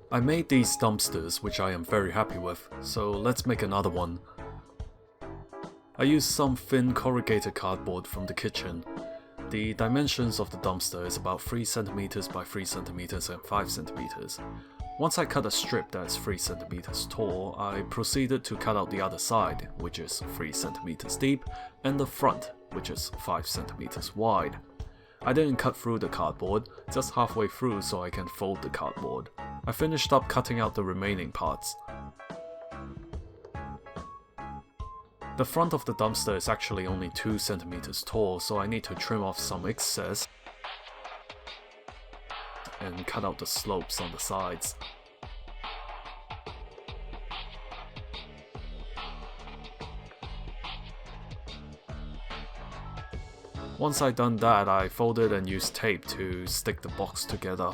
I made these dumpsters, which I am very happy with, so let's make another one. I used some thin corrugated cardboard from the kitchen. The dimensions of the dumpster is about 3 cm by 3 cm and 5 cm. Once I cut a strip that is 3 cm tall, I proceeded to cut out the other side, which is 3 cm deep, and the front, which is 5 cm wide. I didn't cut through the cardboard, just halfway through so I can fold the cardboard. I finished up cutting out the remaining parts. The front of the dumpster is actually only 2 cm tall, so I need to trim off some excess and cut out the slopes on the sides. Once I'd done that, I folded and used tape to stick the box together.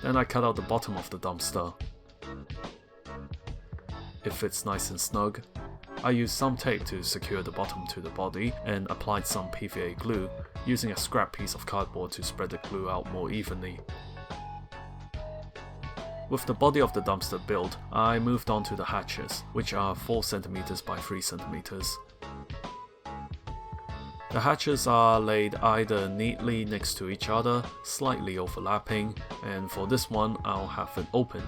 Then I cut out the bottom of the dumpster. It fits nice and snug. I used some tape to secure the bottom to the body and applied some PVA glue, using a scrap piece of cardboard to spread the glue out more evenly. With the body of the dumpster built, I moved on to the hatches, which are 4 cm by 3 cm. The hatches are laid either neatly next to each other, slightly overlapping, and for this one I'll have it open.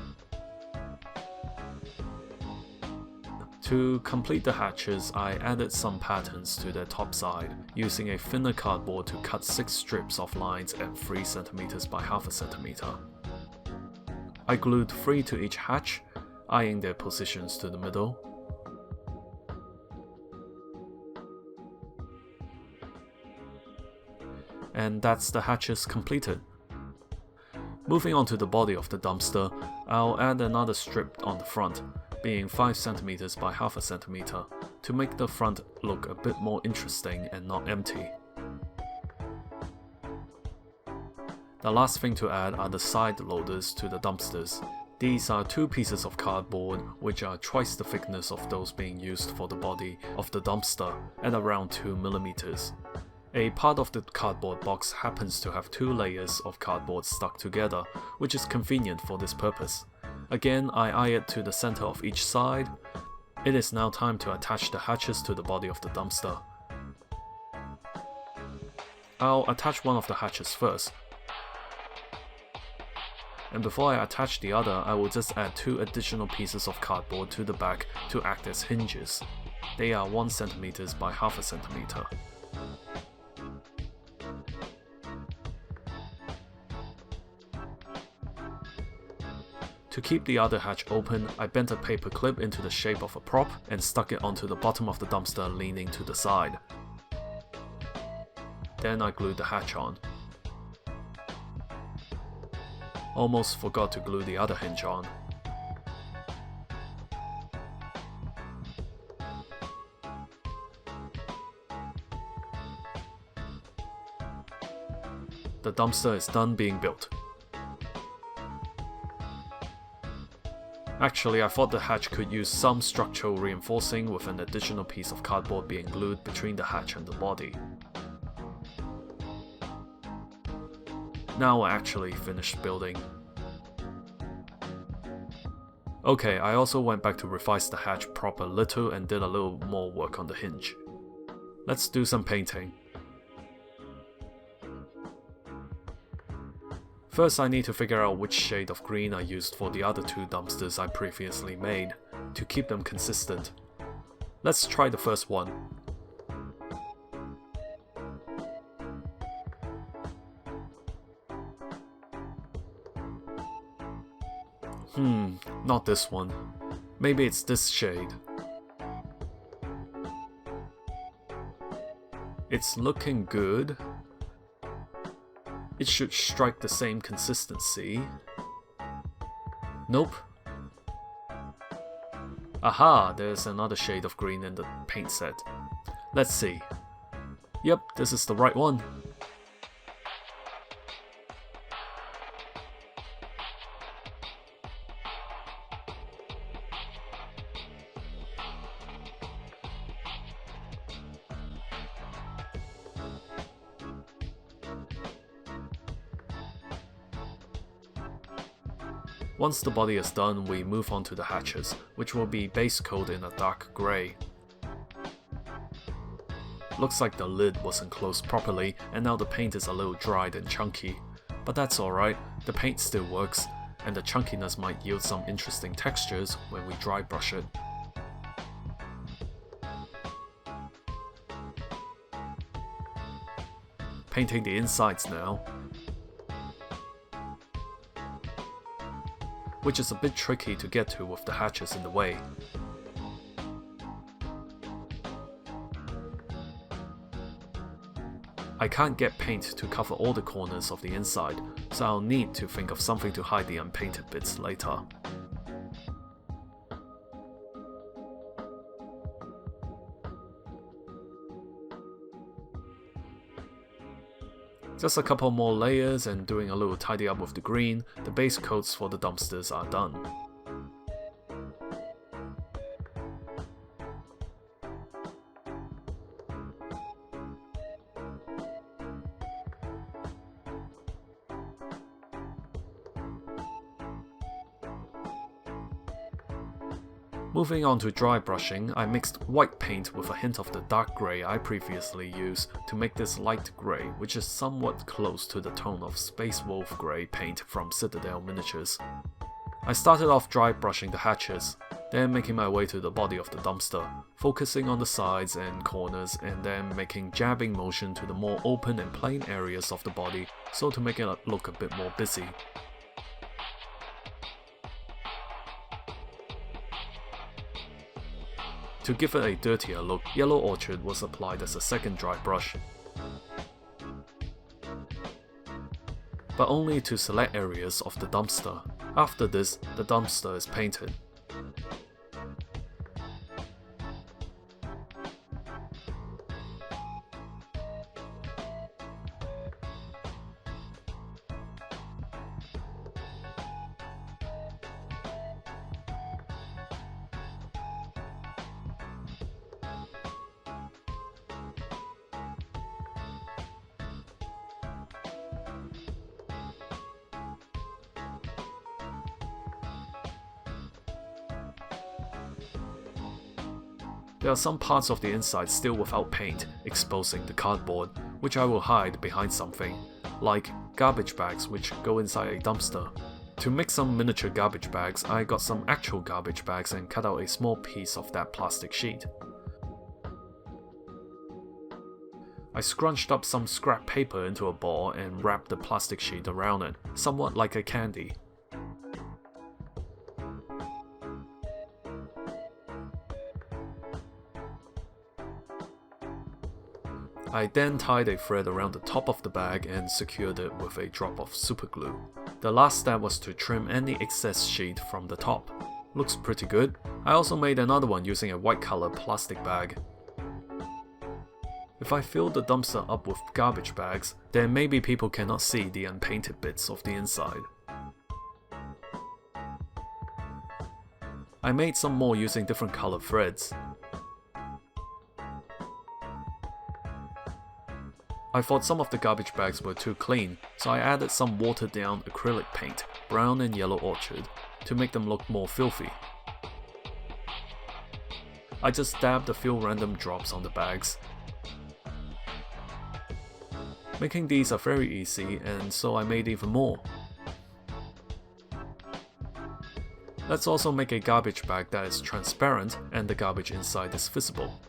To complete the hatches, I added some patterns to their top side, using a thinner cardboard to cut 6 strips of lines at 3 cm by half a centimeter. I glued 3 to each hatch, eyeing their positions to the middle. And that's the hatches completed. Moving on to the body of the dumpster, I'll add another strip on the front, being 5 cm by half a centimeter, to make the front look a bit more interesting and not empty. The last thing to add are the side loaders to the dumpsters. These are 2 pieces of cardboard which are twice the thickness of those being used for the body of the dumpster at around 2 mm. A part of the cardboard box happens to have 2 layers of cardboard stuck together, which is convenient for this purpose. Again, I eye it to the center of each side. It is now time to attach the hatches to the body of the dumpster. I'll attach one of the hatches first. And before I attach the other, I will just add 2 additional pieces of cardboard to the back to act as hinges. They are 1 cm by half a centimeter. To keep the other hatch open, I bent a paper clip into the shape of a prop and stuck it onto the bottom of the dumpster leaning to the side. Then I glued the hatch on. Almost forgot to glue the other hinge on. The dumpster is done being built. Actually, I thought the hatch could use some structural reinforcing with an additional piece of cardboard being glued between the hatch and the body. Now we're actually finished building. Okay, I also went back to revise the hatch prop a little and did a little more work on the hinge. Let's do some painting. First, I need to figure out which shade of green I used for the other 2 dumpsters I previously made, to keep them consistent. Let's try the first one. Not this one. Maybe it's this shade. It's looking good. It should strike the same consistency. Nope. Aha, there's another shade of green in the paint set. Let's see. Yep, this is the right one. Once the body is done, we move on to the hatches, which will be base coat in a dark grey. Looks like the lid wasn't closed properly, and now the paint is a little dried and chunky. But that's alright, the paint still works, and the chunkiness might yield some interesting textures when we dry brush it. Painting the insides now, which is a bit tricky to get to with the hatches in the way. I can't get paint to cover all the corners of the inside, so I'll need to think of something to hide the unpainted bits later. Just a couple more layers and doing a little tidy up with the green, the base coats for the dumpsters are done. Moving on to dry brushing, I mixed white paint with a hint of the dark grey I previously used to make this light grey, which is somewhat close to the tone of Space Wolf grey paint from Citadel Miniatures. I started off dry brushing the hatches, then making my way to the body of the dumpster, focusing on the sides and corners, and then making jabbing motion to the more open and plain areas of the body so to make it look a bit more busy. To give it a dirtier look, Yellow Orchard was applied as a second dry brush, but only to select areas of the dumpster. After this, the dumpster is painted. There are some parts of the inside still without paint, exposing the cardboard, which I will hide behind something, like garbage bags which go inside a dumpster. To make some miniature garbage bags, I got some actual garbage bags and cut out a small piece of that plastic sheet. I scrunched up some scrap paper into a ball and wrapped the plastic sheet around it, somewhat like a candy. I then tied a thread around the top of the bag and secured it with a drop of super glue. The last step was to trim any excess sheet from the top. Looks pretty good. I also made another one using a white color plastic bag. If I fill the dumpster up with garbage bags, then maybe people cannot see the unpainted bits of the inside. I made some more using different colored threads. I thought some of the garbage bags were too clean, so I added some watered down acrylic paint, brown and Yellow Orchard, to make them look more filthy. I just dabbed a few random drops on the bags. Making these are very easy, and so I made even more. Let's also make a garbage bag that is transparent and the garbage inside is visible.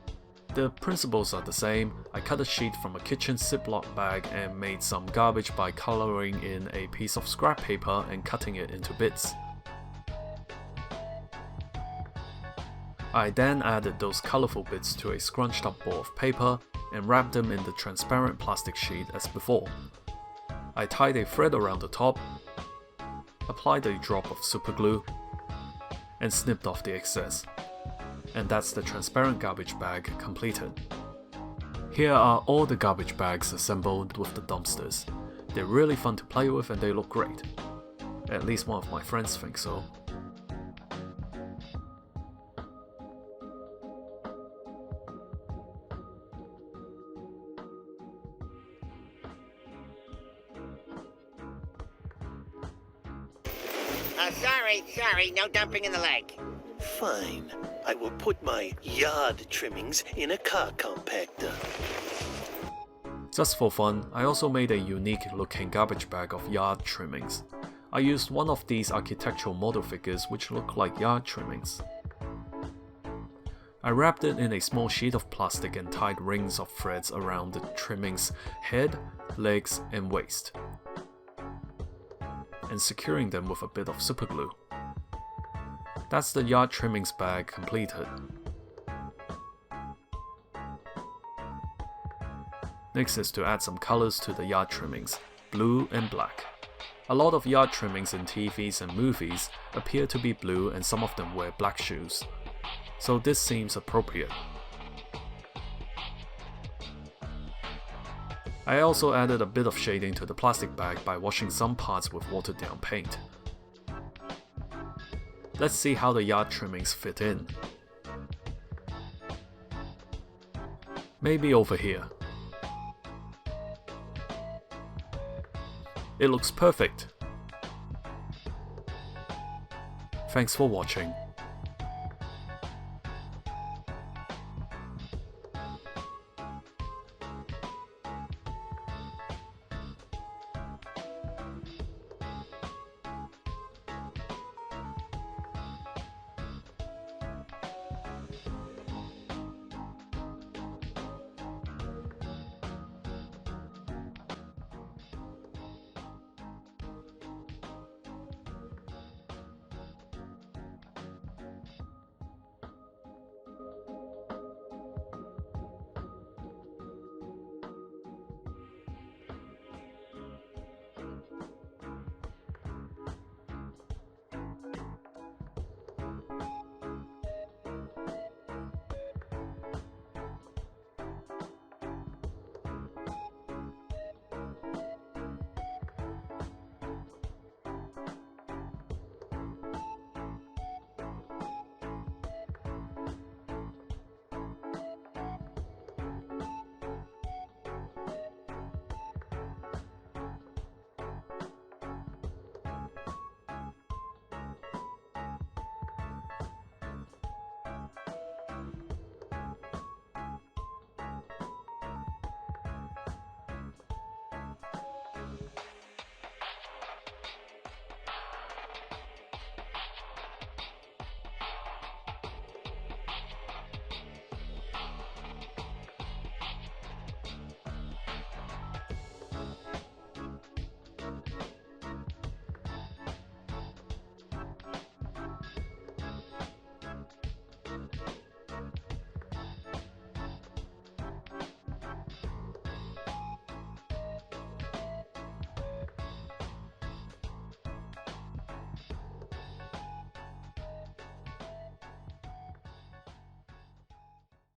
The principles are the same. I cut a sheet from a kitchen Ziploc bag and made some garbage by coloring in a piece of scrap paper and cutting it into bits. I then added those colorful bits to a scrunched up ball of paper and wrapped them in the transparent plastic sheet as before. I tied a thread around the top, applied a drop of super glue, and snipped off the excess. And that's the transparent garbage bag completed. Here are all the garbage bags assembled with the dumpsters. They're really fun to play with and they look great. At least one of my friends thinks so. Sorry, no dumping in the lake. Fine. I will put my yard trimmings in a car compactor. Just for fun, I also made a unique looking garbage bag of yard trimmings. I used one of these architectural model figures which look like yard trimmings. I wrapped it in a small sheet of plastic and tied rings of threads around the trimmings' head, legs, and waist, and securing them with a bit of superglue. That's the yard trimmings bag completed. Next is to add some colors to the yard trimmings, blue and black. A lot of yard trimmings in TVs and movies appear to be blue and some of them wear black shoes, so this seems appropriate. I also added a bit of shading to the plastic bag by washing some parts with watered down paint. Let's see how the yard trimmings fit in. Maybe over here. It looks perfect. Thanks for watching.